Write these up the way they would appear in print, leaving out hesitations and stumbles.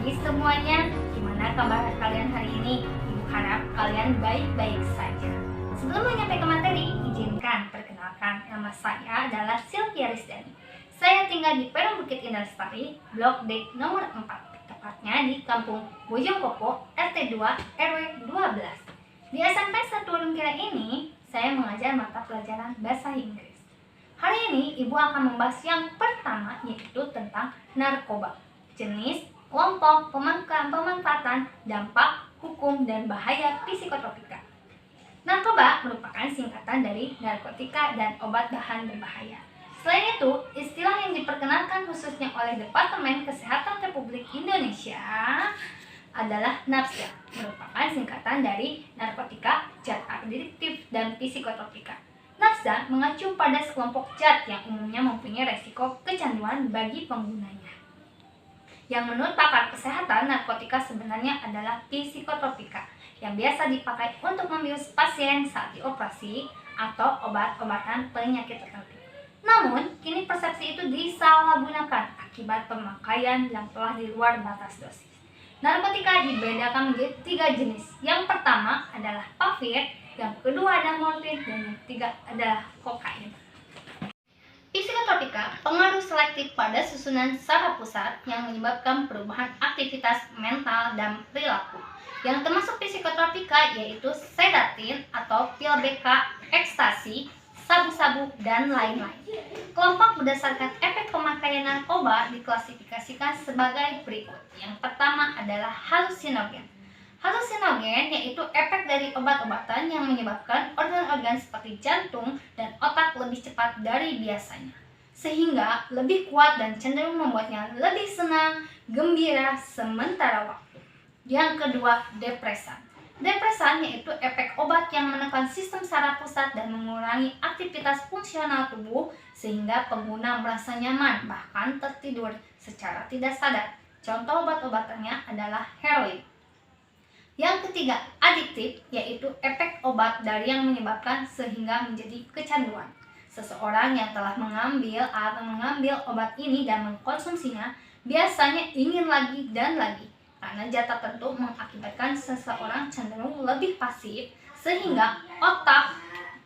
pagi semuanya, gimana kabar kalian hari ini? Ibu harap kalian baik-baik saja. Sebelum menyampai ke materi, izinkan perkenalkan nama saya adalah Sylvia Rizdani. Saya tinggal di Perum Bukit Indah Lestari, Blok D nomor 4, tepatnya di Kampung Bojongkopo, RT 2, RW 12. Di SMP 1 Lungkira ini, saya mengajar mata pelajaran bahasa Inggris. Hari ini, Ibu akan membahas yang pertama, yaitu tentang narkoba. Jenis, kelompok, pemanfaatan, dampak, hukum, dan bahaya psikotropika. Narkoba merupakan singkatan dari narkotika dan obat bahan berbahaya. Selain itu, istilah yang diperkenalkan khususnya oleh Departemen Kesehatan Republik Indonesia adalah NAPSDA, merupakan singkatan dari narkotika, zat adiktif, dan psikotropika. NAPSDA mengacu pada sekelompok zat yang umumnya mempunyai resiko kecanduan bagi penggunanya. Yang menurut pakar kesehatan, narkotika sebenarnya adalah psikotropika yang biasa dipakai untuk membius pasien saat dioperasi atau obat-obatan penyakit tertentu. Namun, kini persepsi itu disalahgunakan akibat pemakaian yang telah di luar batas dosis. Narkotika dibedakan menjadi 3 jenis. Yang pertama adalah pavir, yang kedua adalah morfin, dan yang ketiga adalah kokain. Psikotropika pengaruh selektif pada susunan saraf pusat yang menyebabkan perubahan aktivitas mental dan perilaku. Yang termasuk psikotropika yaitu sedatin atau pil BK, ekstasi, sabu-sabu, dan lain-lain. Kelompok berdasarkan efek pemakaian narkoba diklasifikasikan sebagai berikut. Yang pertama adalah halusinogen. Halusinogen yaitu efek dari obat-obatan yang menyebabkan organ-organ seperti jantung dan otak lebih cepat dari biasanya, sehingga lebih kuat dan cenderung membuatnya lebih senang, gembira sementara waktu. Yang kedua, depresan. Depresan yaitu efek obat yang menekan sistem saraf pusat dan mengurangi aktivitas fungsional tubuh sehingga pengguna merasa nyaman, bahkan tertidur secara tidak sadar. Contoh obat-obatannya adalah heroin. Yang ketiga, adiktif, yaitu efek obat dari yang menyebabkan sehingga menjadi kecanduan. Seseorang yang telah mengambil obat ini dan mengkonsumsinya biasanya ingin lagi dan lagi, karena zat tertentu mengakibatkan seseorang cenderung lebih pasif sehingga otak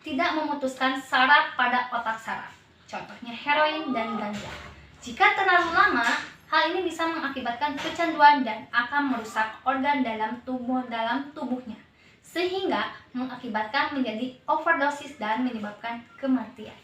tidak memutuskan saraf pada otak saraf. Contohnya heroin dan ganja. Jika terlalu lama, hal ini bisa mengakibatkan kecanduan dan akan merusak organ dalam tubuhnya, sehingga mengakibatkan menjadi overdosis dan menyebabkan kematian.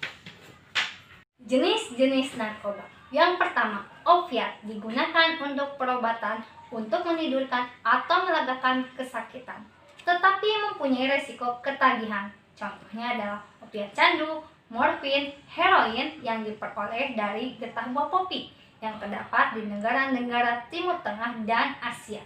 Jenis-jenis narkoba. Yang pertama, opiat digunakan untuk perobatan untuk menidurkan atau melegakan kesakitan, tetapi mempunyai resiko ketagihan. Contohnya adalah opiat candu, morfin, heroin yang diperoleh dari getah buah popi yang terdapat di negara-negara Timur Tengah dan Asia.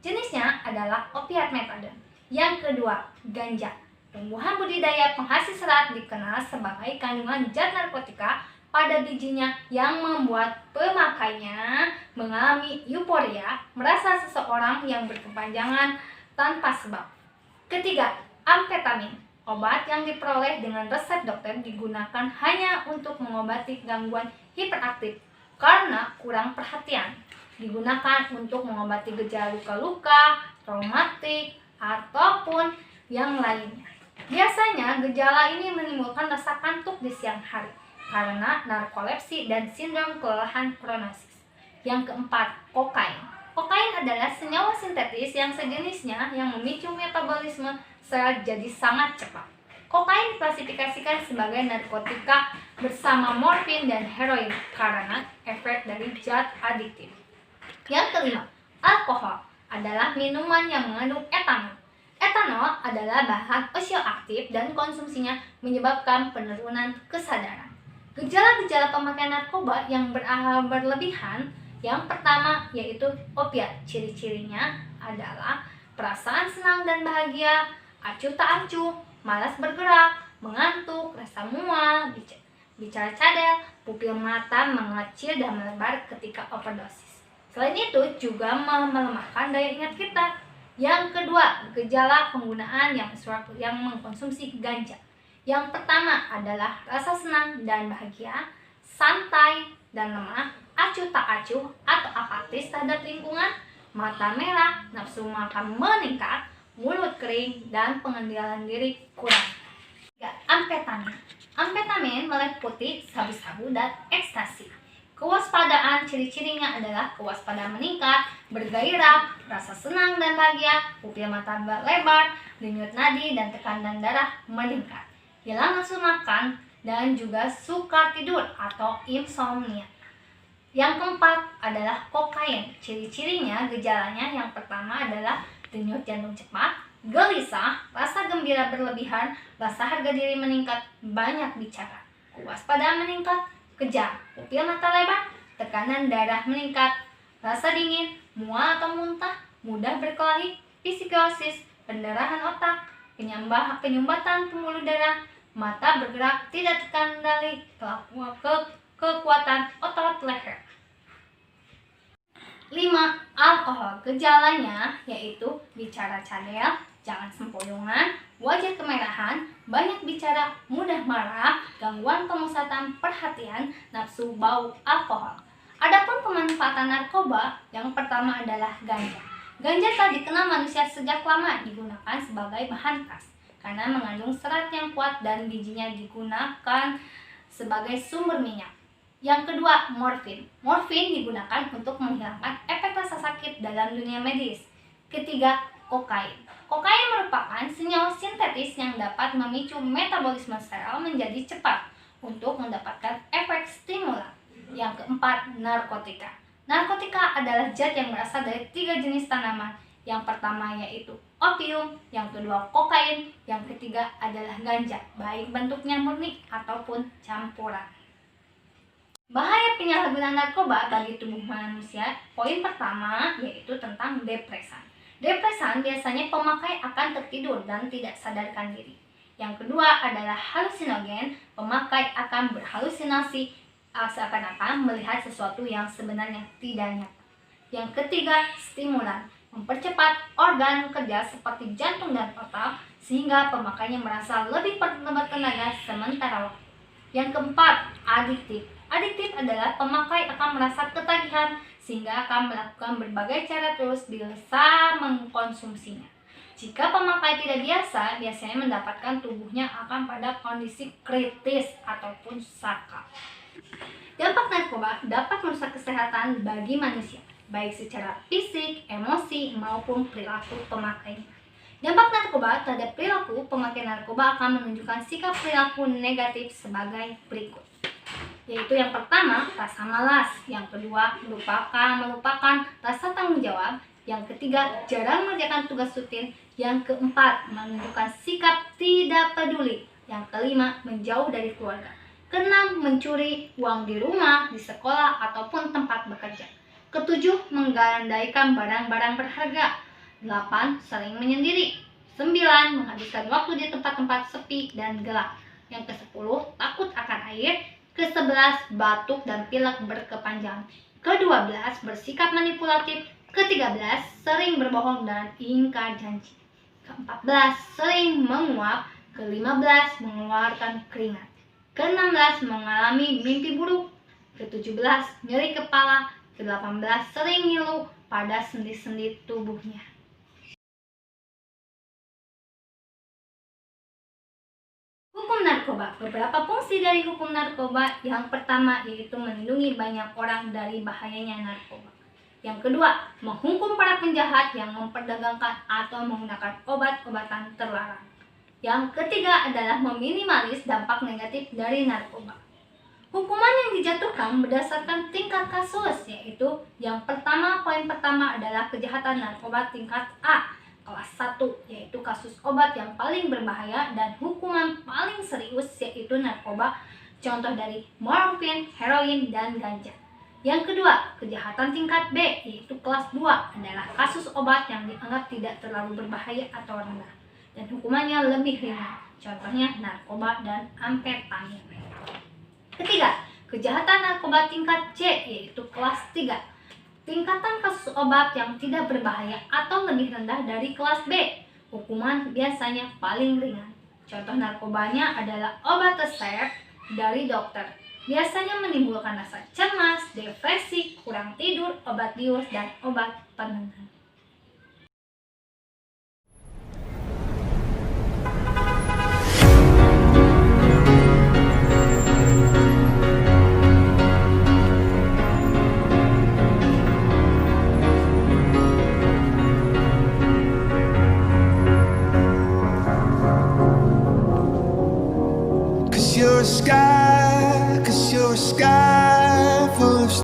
Jenisnya adalah opiat metadon. Yang kedua, ganja. Tumbuhan budidaya penghasil serat dikenal sebagai kandungan zat narkotika pada bijinya yang membuat pemakainya mengalami euforia, merasa seseorang yang berkepanjangan tanpa sebab. Ketiga, amfetamin. Obat yang diperoleh dengan resep dokter digunakan hanya untuk mengobati gangguan hiperaktif karena kurang perhatian. Digunakan untuk mengobati gejala luka-luka, traumatik, ataupun yang lainnya. Biasanya gejala ini menimbulkan rasa kantuk di siang hari karena narkolepsi dan sindrom kelelahan kronis. Yang keempat, kokain. Kokain adalah senyawa sintetis yang sejenisnya yang memicu metabolisme sel jadi sangat cepat. Kokain diklasifikasikan sebagai narkotika bersama morfin dan heroin karena efek dari zat adiktif. Yang kelima, alkohol adalah minuman yang mengandung etanol. Etanol adalah bahan osioaktif dan konsumsinya menyebabkan penurunan kesadaran. Gejala-gejala pemakaian narkoba yang berlebihan, yang pertama yaitu opiat. Ciri-cirinya adalah perasaan senang dan bahagia, acuh tak acuh, malas bergerak, mengantuk, rasa mual, bicara cadel, pupil mata mengecil dan melebar ketika overdosis. Selain itu juga melemahkan daya ingat kita. Yang kedua, gejala penggunaan yang mengkonsumsi ganja. Yang pertama adalah rasa senang dan bahagia, santai dan lemah, acuh tak acuh atau apatis terhadap lingkungan, mata merah, nafsu makan meningkat, mulut kering, dan pengendalian diri kurang. 3. Amfetamin. Amfetamin meliputi sabu-sabu dan ekstasi. Kewaspadaan ciri-cirinya adalah kewaspadaan meningkat, bergairah, rasa senang dan bahagia, pupil mata lebar, denyut nadi dan tekanan darah meningkat, hilang nafsu makan, dan juga sukar tidur atau insomnia. Yang keempat adalah kokain. Ciri-cirinya, gejalanya yang pertama adalah denyut jantung cepat, gelisah, rasa gembira berlebihan, rasa harga diri meningkat, banyak bicara, kewaspadaan meningkat, kejang, pupil mata lebar, tekanan darah meningkat, rasa dingin, mual atau muntah, mudah berkelahi, psikosis, pendarahan otak, penyumbatan pembuluh darah, mata bergerak tidak terkendali, kekuatan otot leher. 5. Alkohol. Gejalanya yaitu bicara cadel, jangan sempoyongan, wajah kemerahan, banyak bicara, mudah marah, gangguan pemusatan perhatian, nafsu bau alkohol. Adapun pemanfaatan narkoba, yang pertama adalah ganja. Ganja telah dikenal manusia sejak lama digunakan sebagai bahan khas karena mengandung serat yang kuat dan bijinya digunakan sebagai sumber minyak. Yang kedua, morfin. Morfin digunakan untuk menghilangkan efek rasa sakit dalam dunia medis. Ketiga, kokain. Kokain merupakan senyawa sintetis yang dapat memicu metabolisme sel menjadi cepat untuk mendapatkan efek stimulan. Yang keempat, narkotika. Narkotika adalah zat yang berasal dari 3 jenis tanaman. Yang pertama yaitu opium, yang kedua kokain, yang ketiga adalah ganja, baik bentuknya murni ataupun campuran. Bahaya penyalahgunaan narkoba bagi tubuh manusia. Poin pertama yaitu tentang depresan. Depresan biasanya pemakai akan tertidur dan tidak sadarkan diri. Yang kedua adalah halusinogen. Pemakai akan berhalusinasi seakan-akan melihat sesuatu yang sebenarnya tidak nyata. Yang ketiga, stimulan. Mempercepat organ kerja seperti jantung dan otak sehingga pemakainya merasa lebih bertenaga sementara waktu. Yang keempat, adiktif. Adiktif adalah pemakai akan merasa ketagihan sehingga akan melakukan berbagai cara terus bisa mengkonsumsinya. Jika pemakai tidak biasa, biasanya mendapatkan tubuhnya akan pada kondisi kritis ataupun sakit. Dampak narkoba dapat merusak kesehatan bagi manusia, baik secara fisik, emosi, maupun perilaku pemakainya. Dampak narkoba terhadap perilaku pemakai narkoba akan menunjukkan sikap perilaku negatif sebagai berikut. Yaitu yang pertama, rasa malas. Yang kedua, melupakan rasa tanggung jawab. Yang ketiga, jarang mengerjakan tugas rutin. Yang keempat, menunjukkan sikap tidak peduli. Yang kelima, menjauh dari keluarga. Keenam, mencuri uang di rumah, di sekolah, ataupun tempat bekerja. Ketujuh, menggandaikan barang-barang berharga. 8. Sering menyendiri. 9. Menghabiskan waktu di tempat-tempat sepi dan gelap. Yang ke-10, takut akan air. Ke-11, batuk dan pilek berkepanjangan. Ke-12, bersikap manipulatif. Ke-13, sering berbohong dan ingkar janji. Ke-14, sering menguap. Ke-15, mengeluarkan keringat. Ke-16, mengalami mimpi buruk. Ke-17, nyeri kepala. Ke-18, sering ngilu pada sendi-sendi tubuhnya. Hukum narkoba. Beberapa fungsi dari hukum narkoba. Yang pertama yaitu melindungi banyak orang dari bahayanya narkoba. Yang kedua, menghukum para penjahat yang memperdagangkan atau menggunakan obat-obatan terlarang. Yang ketiga adalah meminimalis dampak negatif dari narkoba. Hukuman yang dijatuhkan berdasarkan tingkat kasus, yaitu yang pertama, poin pertama adalah kejahatan narkoba tingkat A, kelas 1, yaitu kasus obat yang paling berbahaya dan hukuman paling serius yaitu narkoba, contoh dari morfin, heroin, dan ganja. Yang kedua, kejahatan tingkat B, yaitu kelas 2, adalah kasus obat yang dianggap tidak terlalu berbahaya atau rendah dan hukumannya lebih ringan, contohnya narkoba dan amfetamin. Ketiga, kejahatan narkoba tingkat C, yaitu kelas 3, tingkatan kasus obat yang tidak berbahaya atau lebih rendah dari kelas B. Hukuman biasanya paling ringan. Contoh narkobanya adalah obat resep dari dokter, biasanya menimbulkan rasa cemas, depresi, kurang tidur, obat bius, dan obat penenang.